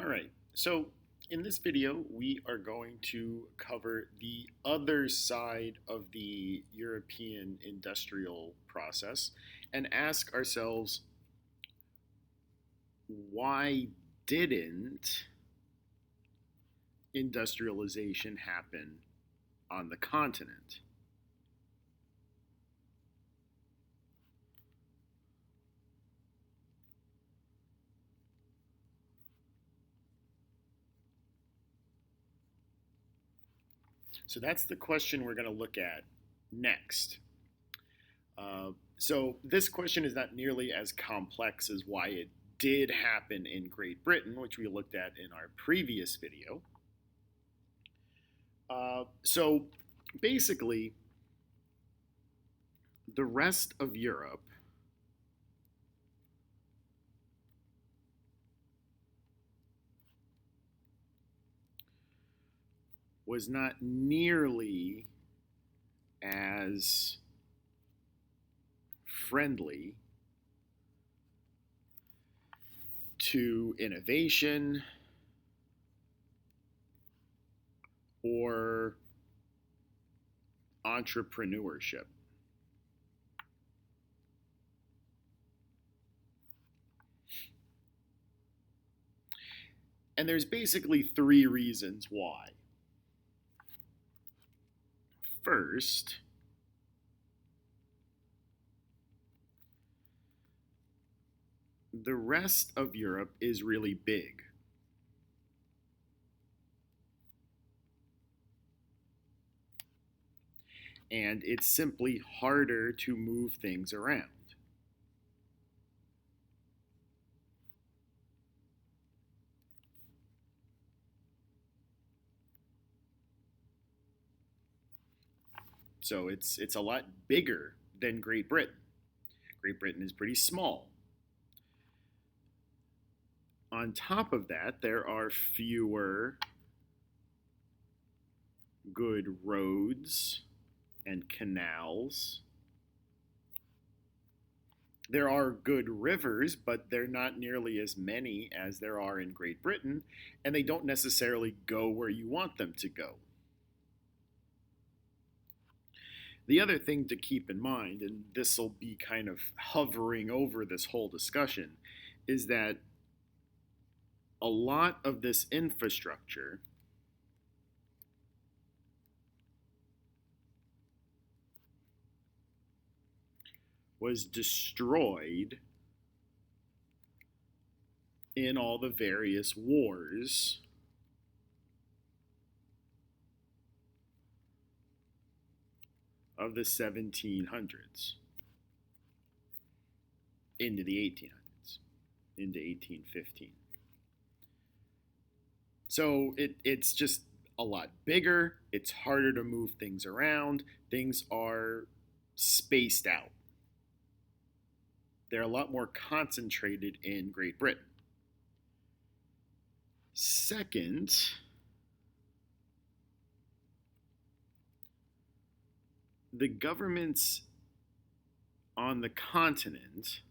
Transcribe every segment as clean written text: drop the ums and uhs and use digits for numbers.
All right, so in this video, we are going to cover the other side of the European industrial process and ask ourselves, why didn't industrialization happen on the continent? So that's the question we're going to look at next. So this question is not nearly as complex as why it did happen in Great Britain, which we looked at in our previous video. So basically, the rest of Europe was not nearly as friendly to innovation or entrepreneurship. And there's basically three reasons why. First, the rest of Europe is really big. And it's simply harder to move things around. So it's a lot bigger than Great Britain. Great Britain is pretty small. On top of that, there are fewer good roads and canals. There are good rivers, but they're not nearly as many as there are in Great Britain, and they don't necessarily go where you want them to go. The other thing to keep in mind, and this will be kind of hovering over this whole discussion, is that a lot of this infrastructure was destroyed in all the various wars of the 1700s into the 1800s, into 1815. So it's just a lot bigger, it's harder to move things around, things are spaced out. They're a lot more concentrated in Great Britain. Second, the governments on the continent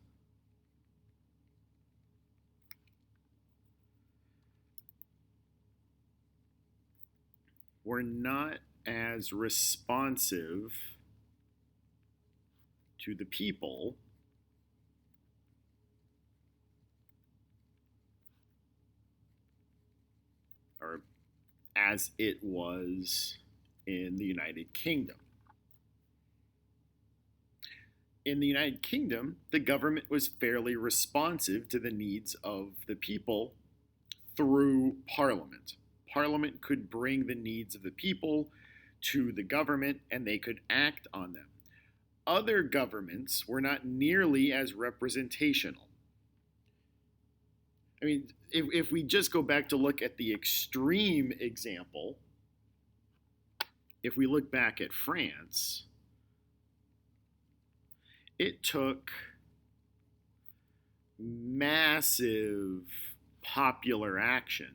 were not as responsive to the people or as it was in the United Kingdom. In the United Kingdom, the government was fairly responsive to the needs of the people through Parliament. Parliament could bring the needs of the people to the government and they could act on them. Other governments were not nearly as representational. I mean, if we just go back to look at the extreme example, if we look back at France, it took massive popular action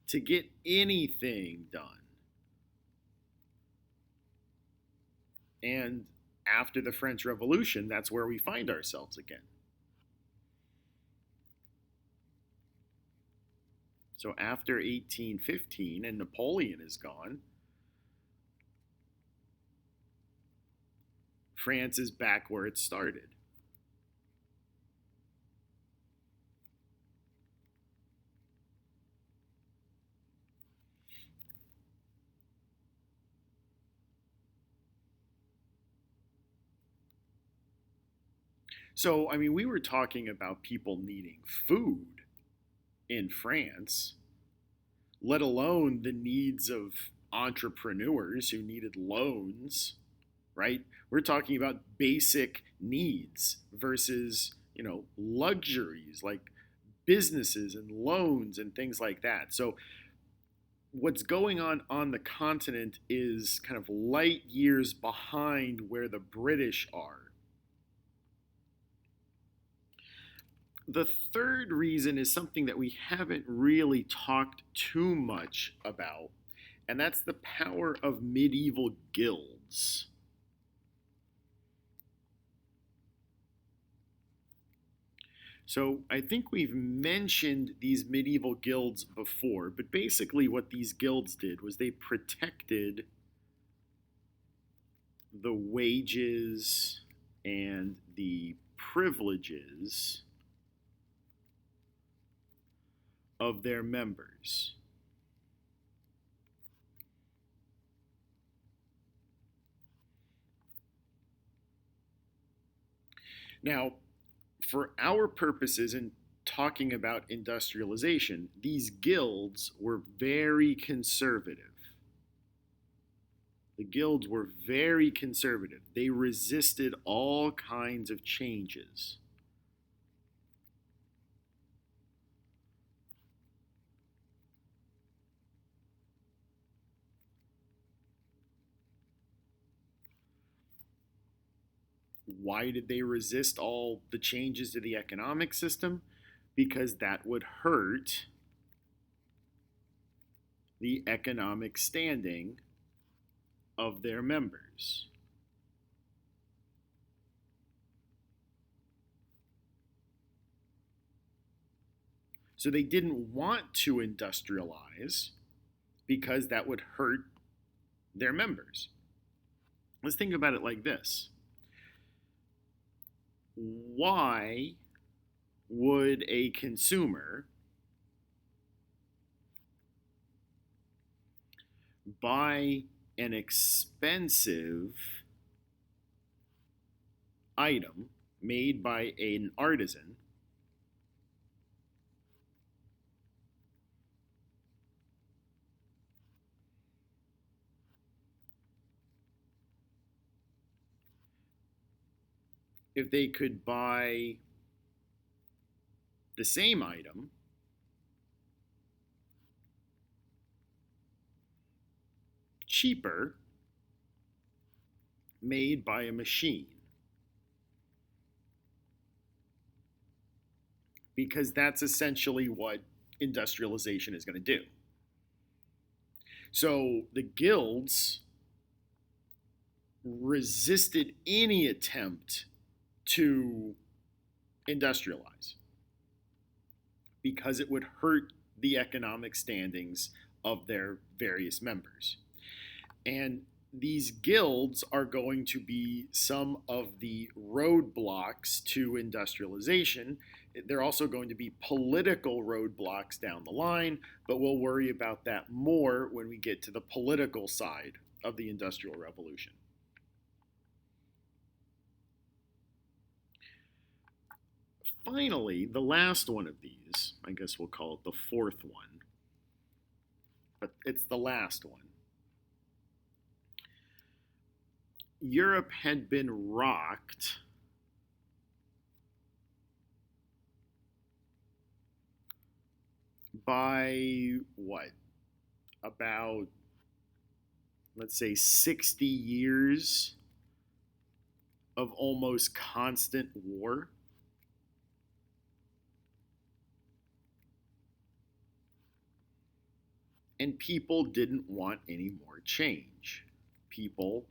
to get anything done. And after the French Revolution, that's where we find ourselves again. So after 1815 and Napoleon is gone, France is back where it started. So, I mean, we were talking about people needing food in France, let alone the needs of entrepreneurs who needed loans, right? We're talking about basic needs versus, luxuries like businesses and loans and things like that. So, what's going on the continent is kind of light years behind where the British are. The third reason is something that we haven't really talked too much about, and that's the power of medieval guilds. So I think we've mentioned these medieval guilds before, but basically what these guilds did was they protected the wages and the privileges of their members. Now, for our purposes in talking about industrialization, these guilds were very conservative. The guilds were very conservative. They resisted all kinds of changes. Why did they resist all the changes to the economic system? Because that would hurt the economic standing of their members. So they didn't want to industrialize because that would hurt their members. Let's think about it like this. Why would a consumer buy an expensive item made by an artisan if they could buy the same item cheaper made by a machine? Because that's essentially what industrialization is going to do. So the guilds resisted any attempt to industrialize because it would hurt the economic standings of their various members. And these guilds are going to be some of the roadblocks to industrialization. They're also going to be political roadblocks down the line, but we'll worry about that more when we get to the political side of the Industrial Revolution. Finally, the last one of these, I guess we'll call it the fourth one, but it's the last one. Europe had been rocked by what? About, let's say, 60 years of almost constant war. And people didn't want any more change. People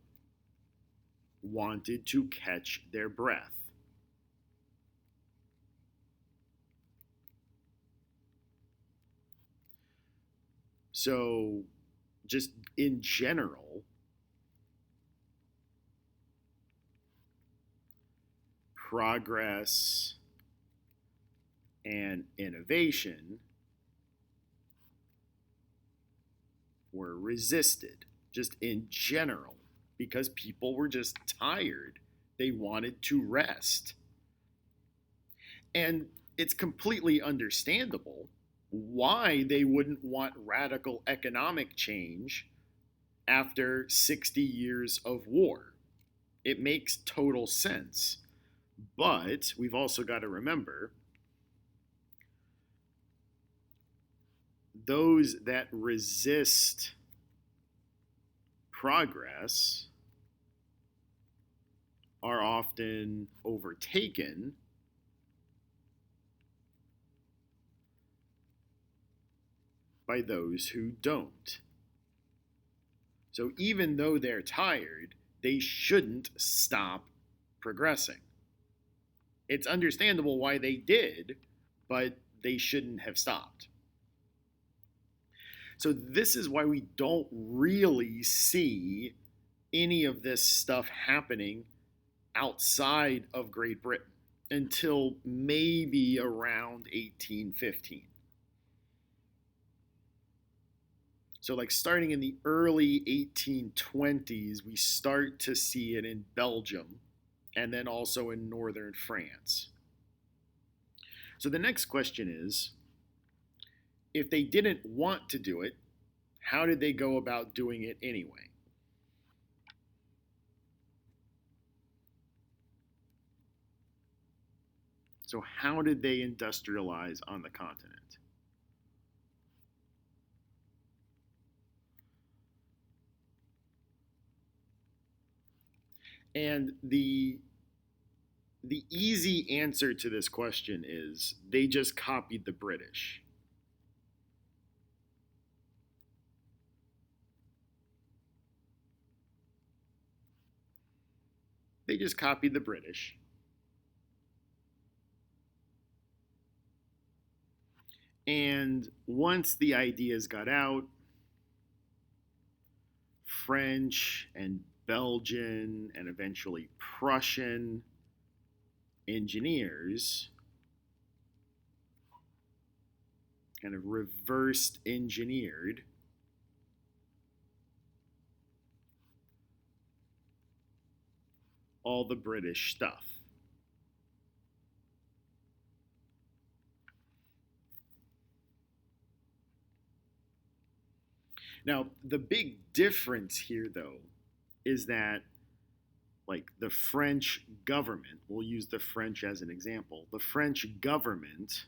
wanted to catch their breath. So, just in general, progress and innovation were resisted, just in general, because people were just tired. They wanted to rest. And it's completely understandable why they wouldn't want radical economic change after 60 years of war. It makes total sense. But we've also got to remember those that resist progress are often overtaken by those who don't. So even though they're tired, they shouldn't stop progressing. It's understandable why they did, but they shouldn't have stopped. So this is why we don't really see any of this stuff happening outside of Great Britain until maybe around 1815. So, like starting in the early 1820s, we start to see it in Belgium and then also in northern France. So, the next question is, if they didn't want to do it, how did they go about doing it anyway? So, how did they industrialize on the continent? And the easy answer to this question is they just copied the British. They just copied the British. And once the ideas got out, French and Belgian and eventually Prussian engineers kind of reversed engineered all the British stuff. Now, the big difference here, though, is that, like, the French government, we'll use the French as an example, the French government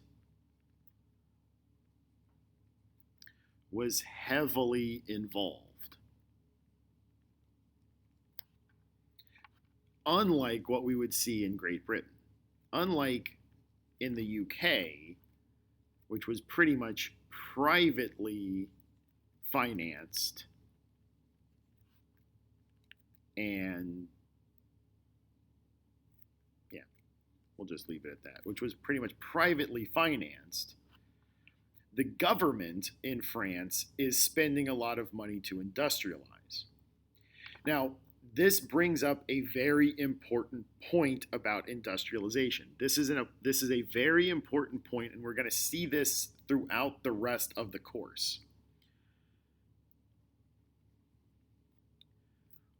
was heavily involved. Unlike what we would see in Great Britain, unlike in the UK, which was pretty much privately financed and yeah, we'll just leave it at that, which was pretty much privately financed. The government in France is spending a lot of money to industrialize. Now, this brings up a very important point about industrialization. This is a very important point, and we're going to see this throughout the rest of the course.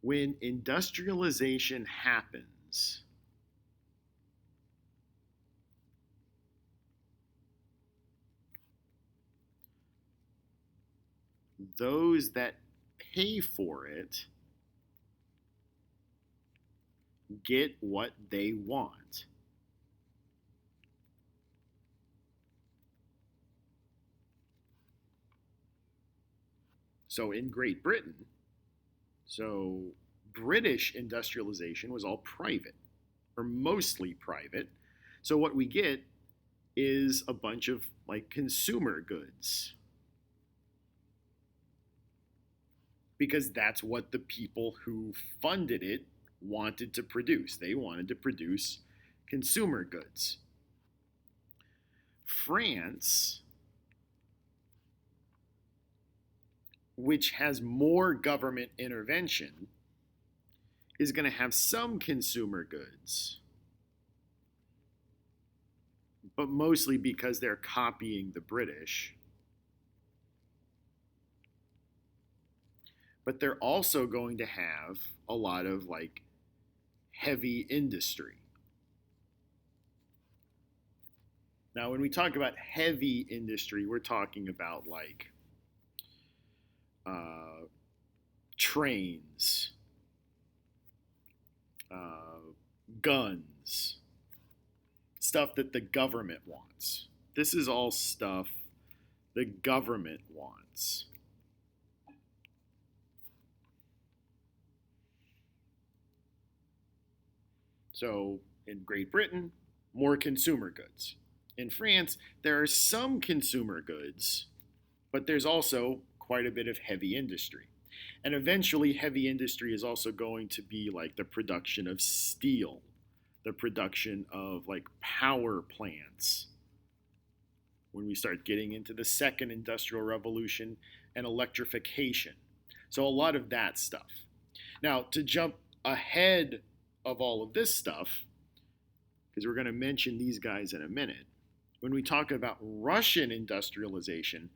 When industrialization happens, those that pay for it get what they want. So in Great Britain, British industrialization was all private, or mostly private. So what we get is a bunch of like consumer goods. Because that's what the people who funded it wanted to produce. They wanted to produce consumer goods. France, which has more government intervention, is going to have some consumer goods, but mostly because they're copying the British. But they're also going to have a lot of like heavy industry. Now, when we talk about heavy industry, we're talking about like trains, guns, stuff that the government wants. This is all stuff the government wants. So in Great Britain, more consumer goods. In France, there are some consumer goods, but there's also quite a bit of heavy industry. And eventually, heavy industry is also going to be like the production of steel, the production of like power plants. When we start getting into the second industrial revolution and electrification. So a lot of that stuff. Now, to jump ahead of all of this stuff, because we're going to mention these guys in a minute, when we talk about Russian industrialization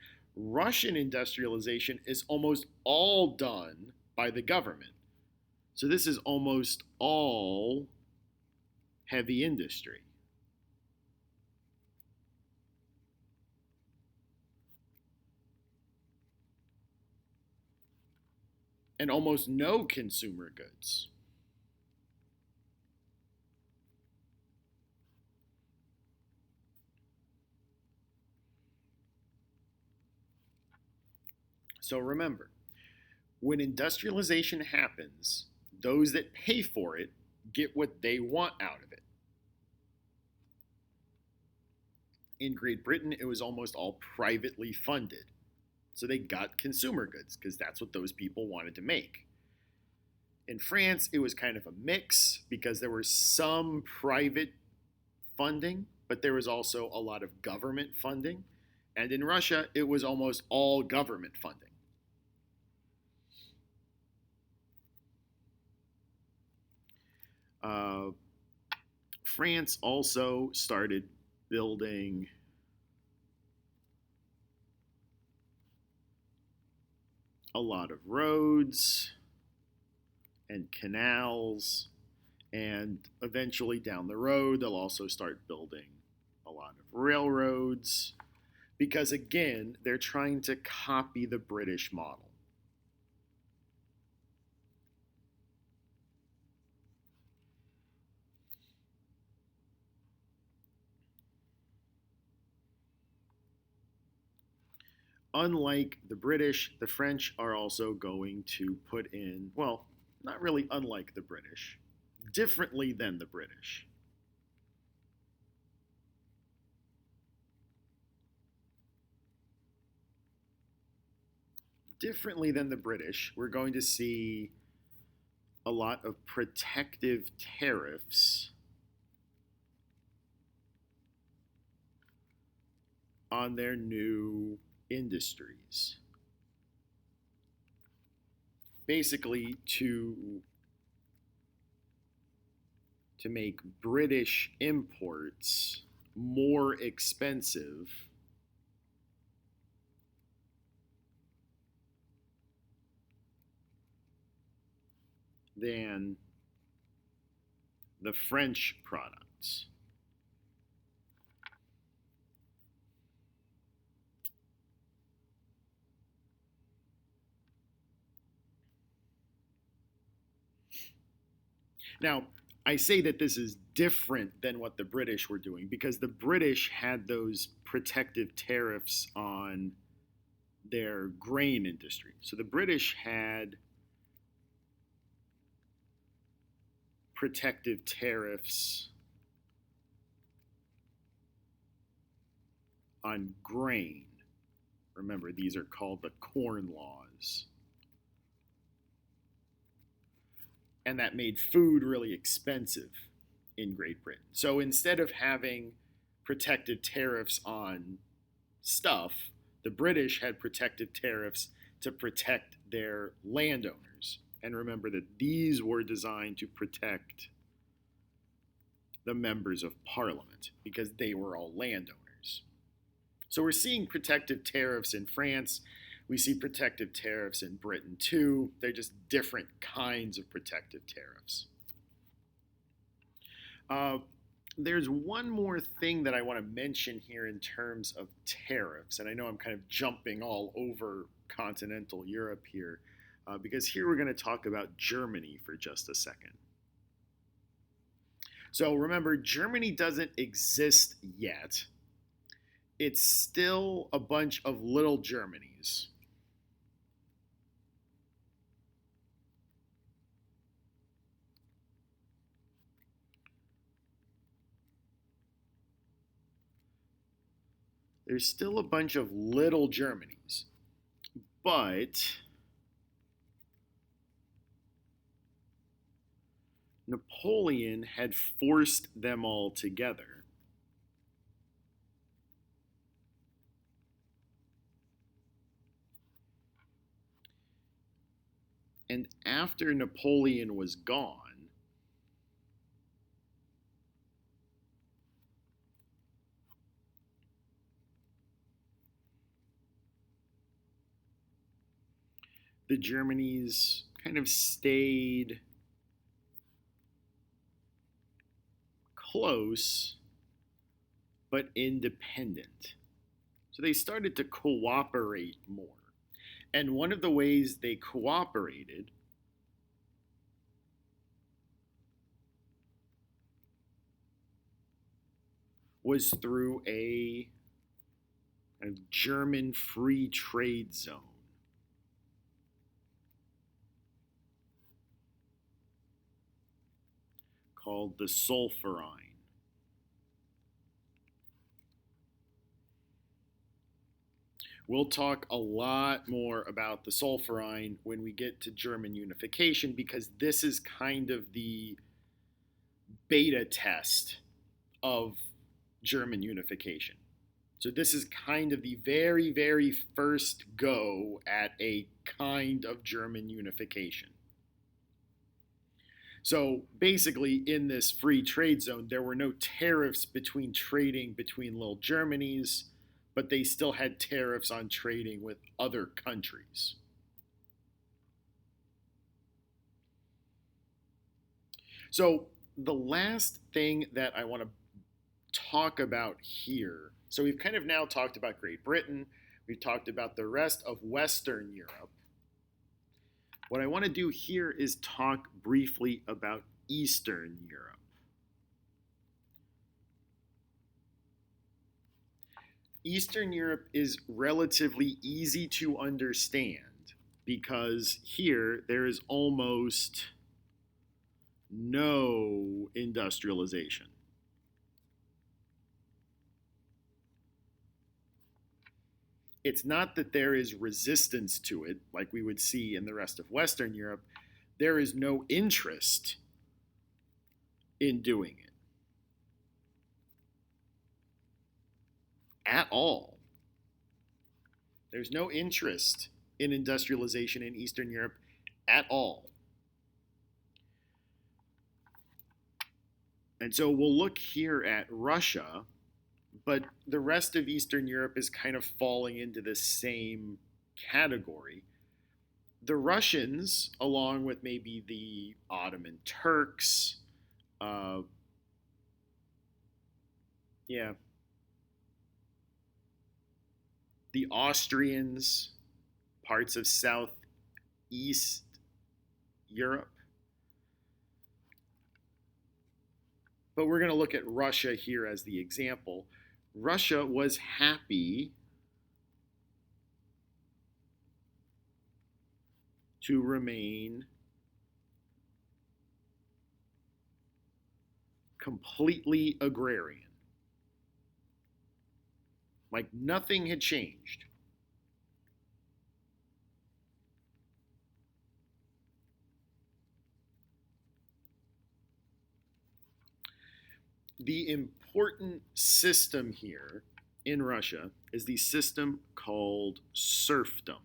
is almost all done by the government. So this is almost all heavy industry. And almost no consumer goods. So remember, when industrialization happens, those that pay for it get what they want out of it. In Great Britain, it was almost all privately funded. So they got consumer goods because that's what those people wanted to make. In France, it was kind of a mix because there was some private funding, but there was also a lot of government funding. And in Russia, it was almost all government funding. France also started building a lot of roads and canals, and eventually down the road, they'll also start building a lot of railroads because, again, they're trying to copy the British model. Unlike the British, the French are also going to put in, well, not really unlike the British, differently than the British. Differently than the British, we're going to see a lot of protective tariffs on their new industries. Basically, to make British imports more expensive than the French products. Now, I say that this is different than what the British were doing because the British had those protective tariffs on their grain industry. So the British had protective tariffs on grain. Remember, these are called the Corn Laws. and that made food really expensive in Great Britain. So instead of having protective tariffs on stuff, the British had protective tariffs to protect their landowners. And remember that these were designed to protect the members of parliament because they were all landowners. So we're seeing protective tariffs in France. We see protective tariffs in Britain too. They're just different kinds of protective tariffs. There's one more thing that I want to mention here in terms of tariffs, and I know I'm kind of jumping all over continental Europe here, because here we're going to talk about Germany for just a second. So remember, Germany doesn't exist yet. It's still a bunch of little Germanys. There's still a bunch of little Germanys, but Napoleon had forced them all together. And after Napoleon was gone, the Germanys kind of stayed close but independent. So they started to cooperate more. And one of the ways they cooperated was through a German free trade zone called the Zollverein. We'll talk a lot more about the Zollverein when we get to German unification, because this is kind of the beta test of German unification. So this is kind of the very, very first go at a kind of German unification. So basically, in this free trade zone, there were no tariffs between trading between little Germanys, but they still had tariffs on trading with other countries. So the last thing that I want to talk about here, so we've kind of now talked about Great Britain, we've talked about the rest of Western Europe. What I want to do here is talk briefly about Eastern Europe. Eastern Europe is relatively easy to understand because here there is almost no industrialization. It's not that there is resistance to it like we would see in the rest of Western Europe. There is no interest in doing it at all. There's no interest in industrialization in Eastern Europe at all. And so we'll look here at Russia, but the rest of Eastern Europe is kind of falling into the same category. The Russians, along with maybe the Ottoman Turks, the Austrians, parts of Southeast Europe. But we're going to look at Russia here as the example. Russia was happy to remain completely agrarian. Like nothing had changed. The important system here in Russia is the system called serfdom.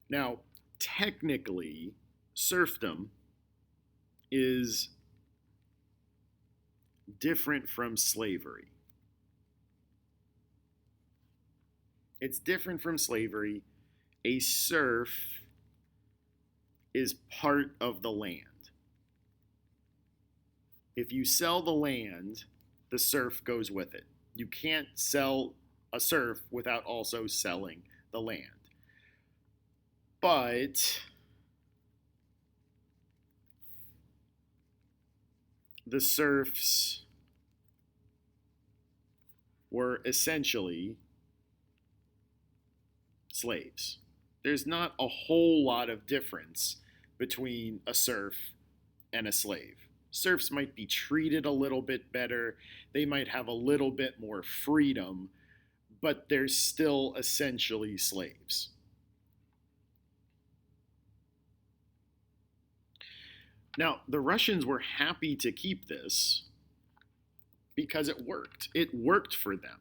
Now, technically, serfdom is different from slavery. It's different from slavery. A serf is part of the land. If you sell the land, the serf goes with it. You can't sell a serf without also selling the land. But the serfs were essentially slaves. There's not a whole lot of difference between a serf and a slave. Serfs might be treated a little bit better, they might have a little bit more freedom, but they're still essentially slaves. Now, the Russians were happy to keep this because it worked. It worked for them.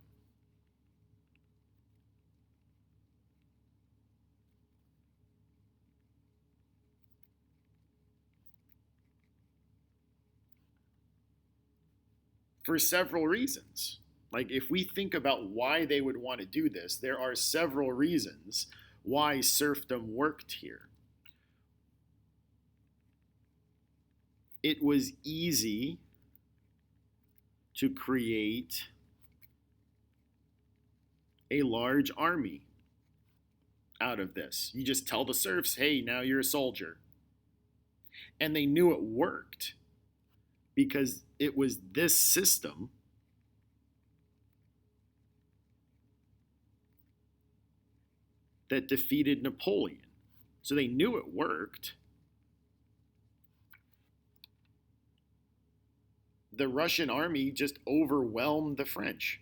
For several reasons. Like, if we think about why they would want to do this, there are several reasons why serfdom worked here. It was easy to create a large army out of this. You just tell the serfs, hey, now you're a soldier. And they knew it worked because it was this system that defeated Napoleon. So they knew it worked. The Russian army just overwhelmed the French.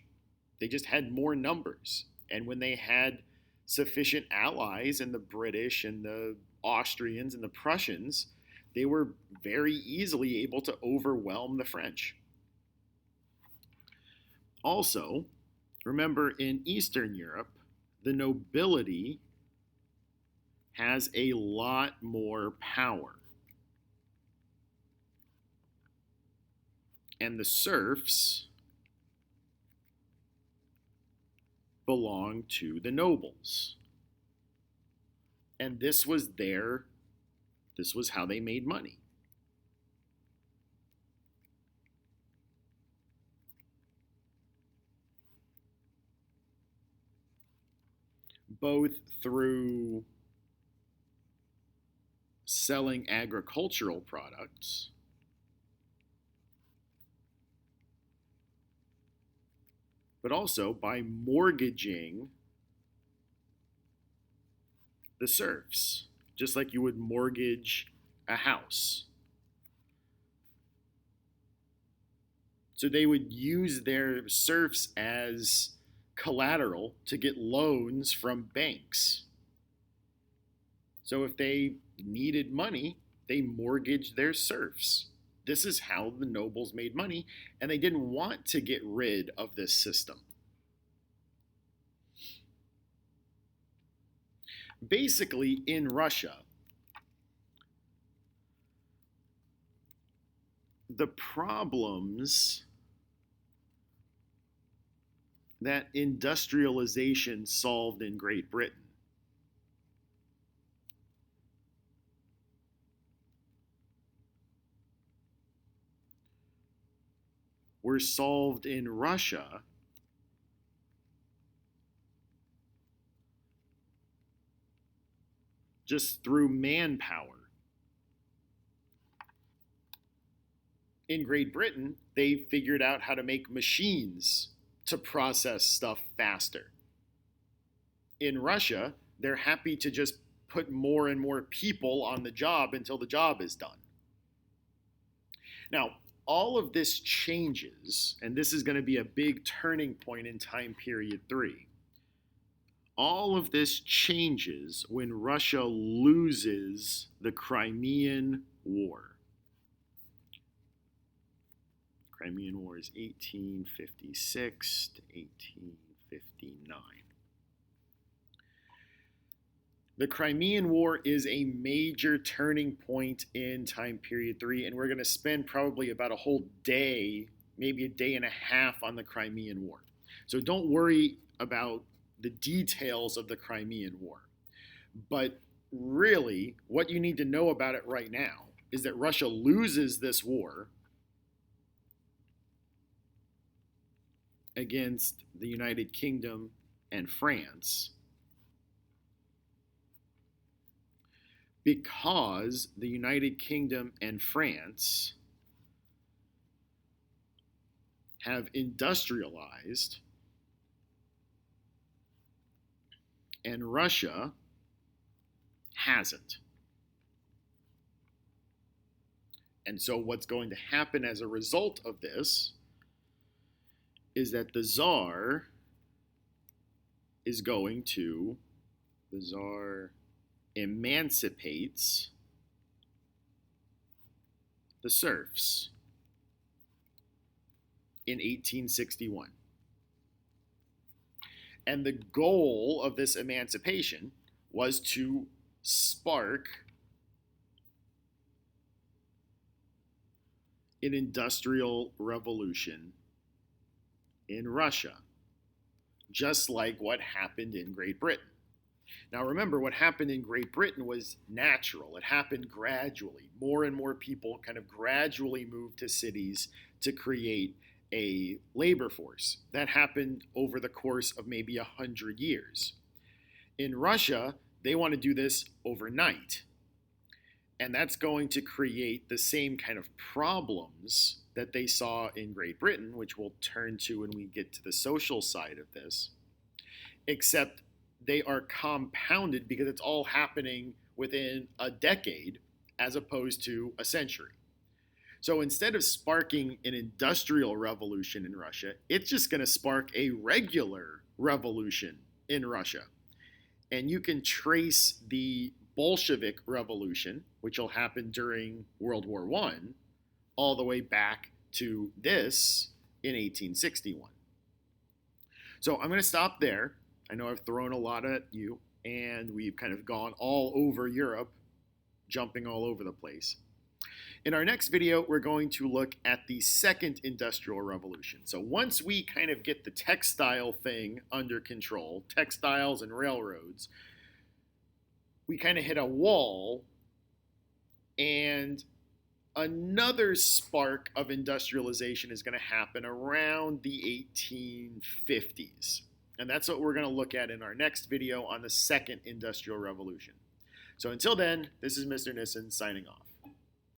They just had more numbers. And when they had sufficient allies in the British and the Austrians and the Prussians, they were very easily able to overwhelm the French. Also, remember, in Eastern Europe, the nobility has a lot more power. And the serfs belong to the nobles. And this was how they made money. Both through selling agricultural products but also by mortgaging the serfs, just like you would mortgage a house. So they would use their serfs as collateral to get loans from banks. So if they needed money, they mortgaged their serfs. This is how the nobles made money, and they didn't want to get rid of this system. Basically, in Russia, the problems that industrialization solved in Great Britain were solved in Russia just through manpower. In Great Britain, they figured out how to make machines to process stuff faster. In Russia, they're happy to just put more and more people on the job until the job is done. Now, all of this changes, and this is going to be a big turning point in time period 3. All of this changes when Russia loses the Crimean War. Crimean War is 1856 to 1859. The Crimean War is a major turning point in time period 3, and we're going to spend probably about a whole day, maybe a day and a half on the Crimean War. So don't worry about the details of the Crimean War. But really, what you need to know about it right now is that Russia loses this war against the United Kingdom and France because the United Kingdom and France have industrialized and Russia hasn't. And so what's going to happen as a result of this is that the Tsar emancipates the serfs in 1861. And the goal of this emancipation was to spark an industrial revolution in Russia, just like what happened in Great Britain. Now remember, what happened in Great Britain was natural. It happened gradually. More and more people kind of gradually moved to cities to create a labor force. That happened over the course of maybe 100 years. In Russia, they want to do this overnight. And that's going to create the same kind of problems that they saw in Great Britain, which we'll turn to when we get to the social side of this, except they are compounded because it's all happening within a decade as opposed to a century. So instead of sparking an industrial revolution in Russia, it's just going to spark a regular revolution in Russia. And you can trace the Bolshevik Revolution, which will happen during World War I, all the way back to this in 1861. So I'm going to stop there. I know I've thrown a lot at you, and we've kind of gone all over Europe, jumping all over the place. In our next video, we're going to look at the Second Industrial Revolution. So once we kind of get the textile thing under control, textiles and railroads, we kind of hit a wall, and another spark of industrialization is going to happen around the 1850s. And that's what we're going to look at in our next video on the Second Industrial Revolution. So until then, this is Mr. Nissen signing off.